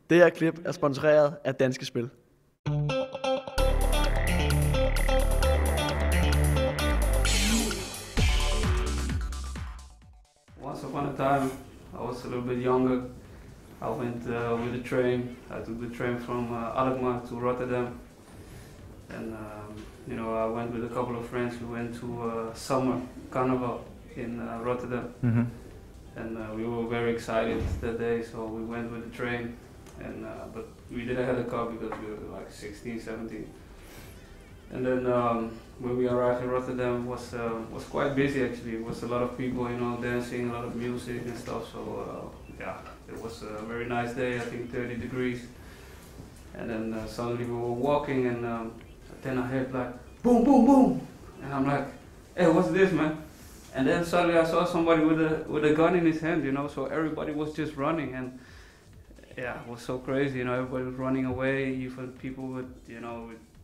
Det her klip er sponsoreret af Danske Spil. Once upon a time, I was a little bit younger. I went with the train. I took the train from Alkmaar to Rotterdam. And I went with a couple of friends. We went to summer carnival in Rotterdam. Mm-hmm. And we were very excited that day, so we went with the train. And but we didn't have a car because we were like 16, 17. And then when we arrived in Rotterdam, was quite busy actually. It was a lot of people, dancing, a lot of music and stuff. So it was a very nice day. I think 30 degrees. And then suddenly we were walking, and then I heard like boom, boom, boom, and I'm like, hey, what's this, man? And then suddenly I saw somebody with a gun in his hand, So everybody was just running, and yeah, it was so crazy, Everybody was running away, even people with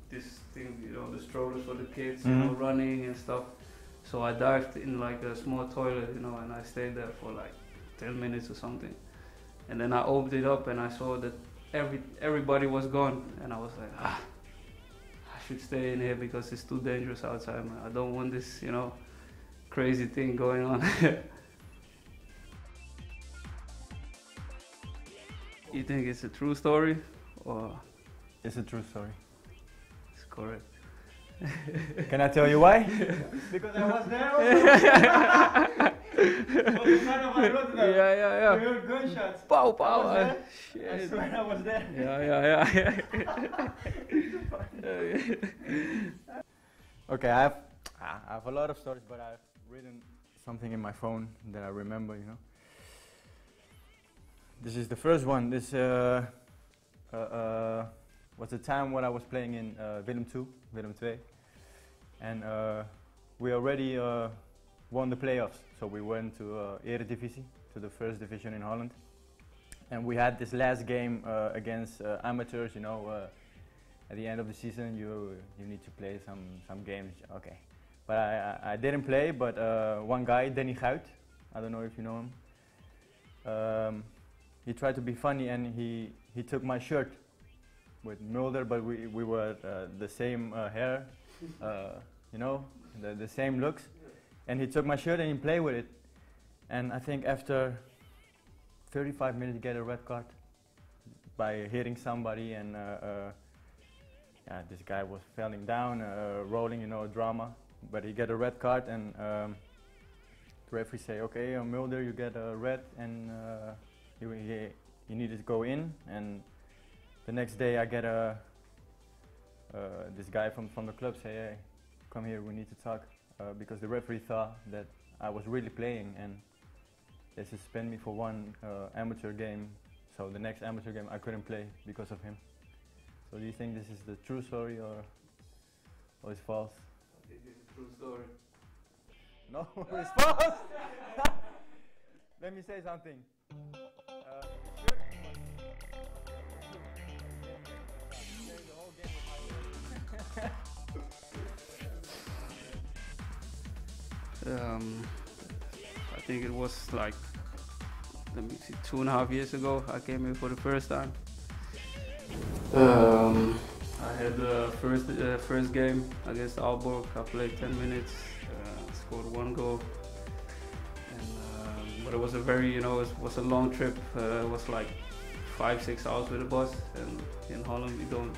this thing, the strollers for the kids, running and stuff. So I dived in like a small toilet, and I stayed there for like 10 minutes or something. And then I opened it up and I saw that everybody was gone, and I was like, I should stay in here because it's too dangerous outside, man. I don't want this, crazy thing going on. You think it's a true story, or? It's a true story. It's correct. Can I tell you why? Because I was there also. Yeah. We heard gunshots. Pow, pow. I Shit. swear I was there. Yeah. Okay, I have a lot of stories, but I've written something in my phone that I remember, This is the first one. This was the time when I was playing in Hvem, bedst, and we already won the playoffs. So we went to HEAD2HEAD, to the first division in Holland, and we had this last game against amateurs. At the end of the season, you need to play some games. Okay, but I didn't play. But one guy, HEAD2HEAD, I don't know if you know him. He tried to be funny, and he took my shirt with Mulder, but we were the same hair, the same looks. And he took my shirt and he played with it. And I think after 35 minutes, he get a red card by hitting somebody, and this guy was falling down, rolling, drama. But he get a red card, and the referee say, okay, Mulder, you get a red, and he needed to go in. And the next day I get this guy from the club say, hey, come here, we need to talk, because the referee thought that I was really playing, and they suspend me for one amateur game. So the next amateur game I couldn't play because of him. So do you think this is the true story, or it's false? I think it's a true story. No, it's false! Let me say something. I think it was like, let me see, 2.5 years ago I came here for the first time. I had the first game against Aalborg. I played 10 minutes, scored 1 goal. And, but it was a very, it was a long trip. It was like 5-6 hours with the bus, and in Holland we don't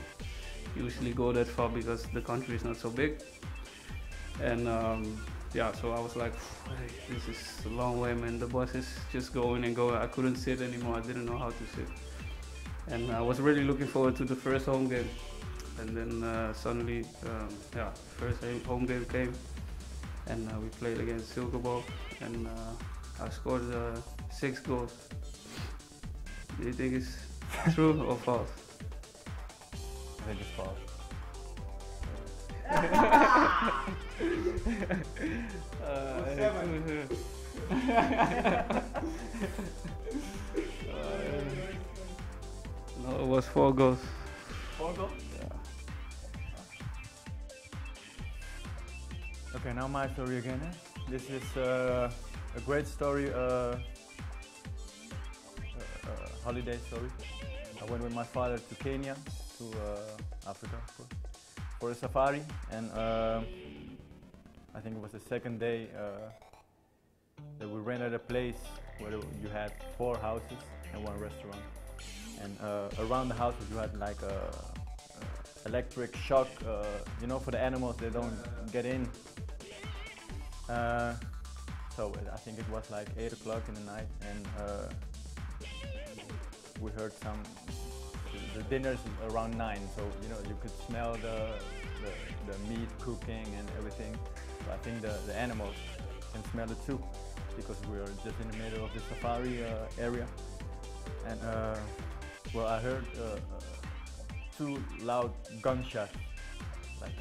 usually go that far because the country is not so big. And so I was like, hey, this is a long way, man. The bus is just going and going. I couldn't sit anymore. I didn't know how to sit. And I was really looking forward to the first home game. And then suddenly, first home game came, and we played against Silkeborg, and I scored 6 goals. Do you think it's true or false? I think it's false. No, it was 4 goals. 4 goals? Yeah. Okay, now my story again. This is a great story, holiday story. I went with my father to Kenya, to Africa, of course, for a safari, and I think it was the second day that we rented a place where you had 4 houses and 1 restaurant, and around the houses you had like a electric shock, you know, for the animals, they don't get in. So I think it was like 8 o'clock in the night, and we heard the dinner's around 9, so you know you could smell the meat cooking and everything. So I think the animals can smell it too, because we were just in the middle of the safari area, and well, I heard 2 loud gunshots, like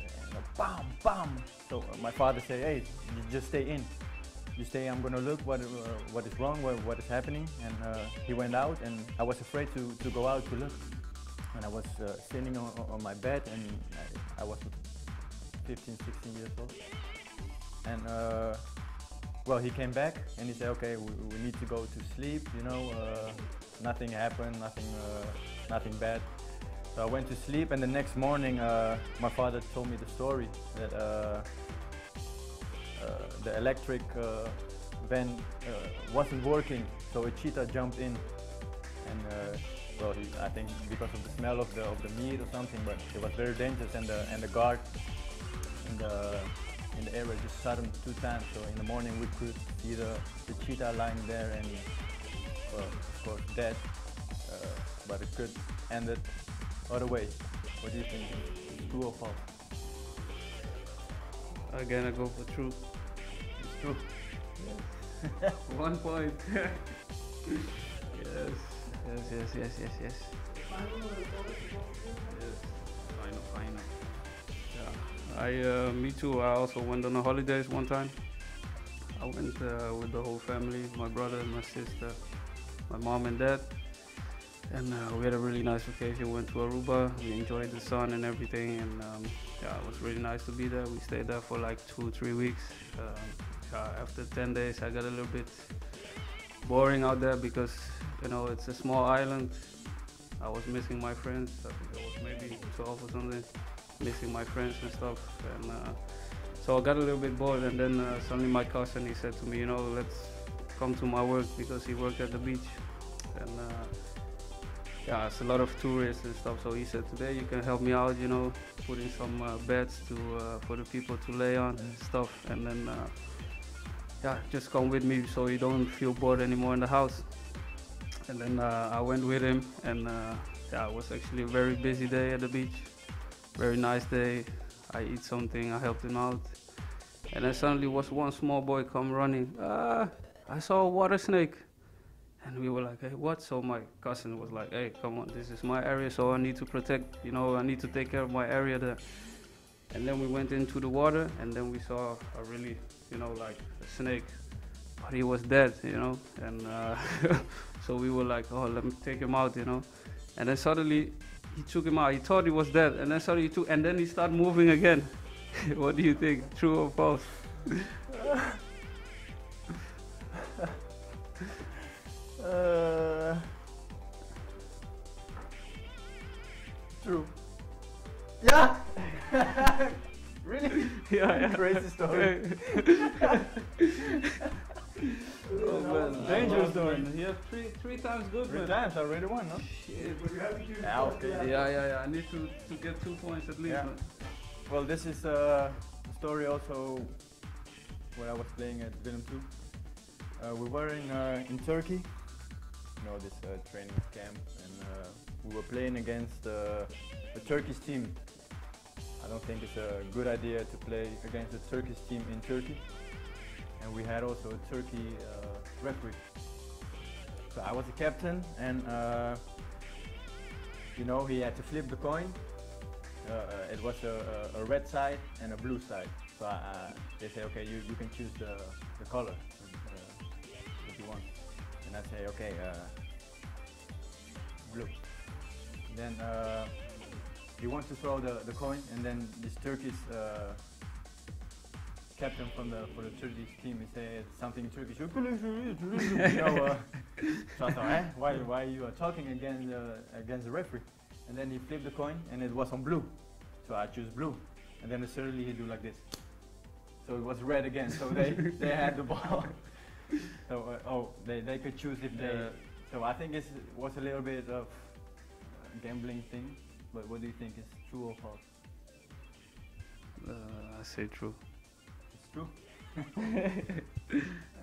bam, bam. So my father said, "Hey, you just stay in. You stay. I'm gonna look what is wrong, what is happening." And he went out, and I was afraid to go out to look. And I was sitting on my bed, and I was 15, 16 years old. And well, he came back, and he said, "Okay, we need to go to sleep. You know, nothing happened, nothing bad." So I went to sleep, and the next morning, my father told me the story that the electric vent wasn't working, so a cheetah jumped in, and well, I think because of the smell of the meat or something, but it was very dangerous, and the guard in the area just shot him 2 times. So in the morning we could see the cheetah lying there, and well, of course dead, but it could end it other way. What do you think? True or false? Again, I go for true. It's true. Yes. 1 point. Yes. Yes. Final. Yeah. Me too. I also went on a holidays one time. I went with the whole family, my brother and my sister, my mom and dad. And we had a really nice vacation. We went to Aruba. We enjoyed the sun and everything, and yeah, it was really nice to be there. We stayed there for like 2-3 weeks. After 10 days, I got a little bit boring out there because, you know, it's a small island. I was missing my friends. I think I was maybe 12 or something, missing my friends and stuff. And so I got a little bit bored. And then suddenly my cousin, he said to me, you know, let's come to my work, because he worked at the beach. And yeah, it's a lot of tourists and stuff. So he said, today you can help me out, you know, putting some beds for the people to lay on and stuff. And then yeah, just come with me so you don't feel bored anymore in the house. And then I went with him, and yeah, it was actually a very busy day at the beach. Very nice day. I eat something, I helped him out. And then suddenly was one small boy come running. I saw a water snake. And we were like, hey, what? So my cousin was like, hey, come on, this is my area, so I need to protect, you know, I need to take care of my area there. And then we went into the water, and then we saw a really, you know, like a snake, but he was dead, you know. And so we were like, oh, let me take him out, you know. And then suddenly he took him out. He thought he was dead, and then suddenly and then he started moving again. What do you think, true or false? True. Yeah. Really? Yeah. Crazy story. Oh man, dangerous story. Yeah, three times good. 3 times, I already won, no? Shit. Yeah, okay. Yeah. I need to get 2 points at least. Yeah. Man. Well, this is a story also when I was playing at Willem 2. We were in Turkey, you know, this training camp, and we were playing against a Turkish team. I don't think it's a good idea to play against a Turkish team in Turkey. And we had also a Turkey referee. So I was the captain, and you know, he had to flip the coin. It was a red side and a blue side. So they say, okay, you can choose the color if you want. And I say, okay, blue. Then he wants to throw the coin, and then this Turkish captain for the Turkish team, he said something in Turkish, you know, So I thought, why you are talking against the referee? And then he flipped the coin and it was on blue. So I choose blue. And then suddenly he do like this. So it was red again, so they had the ball. So they could choose if they. So I think it was a little bit of gambling thing. But what do you think is true or false? I say true. It's true.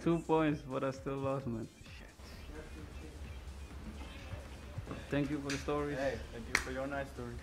2 points, but I still lost, man. Thank you for the story. Hey, thank you for your nice story.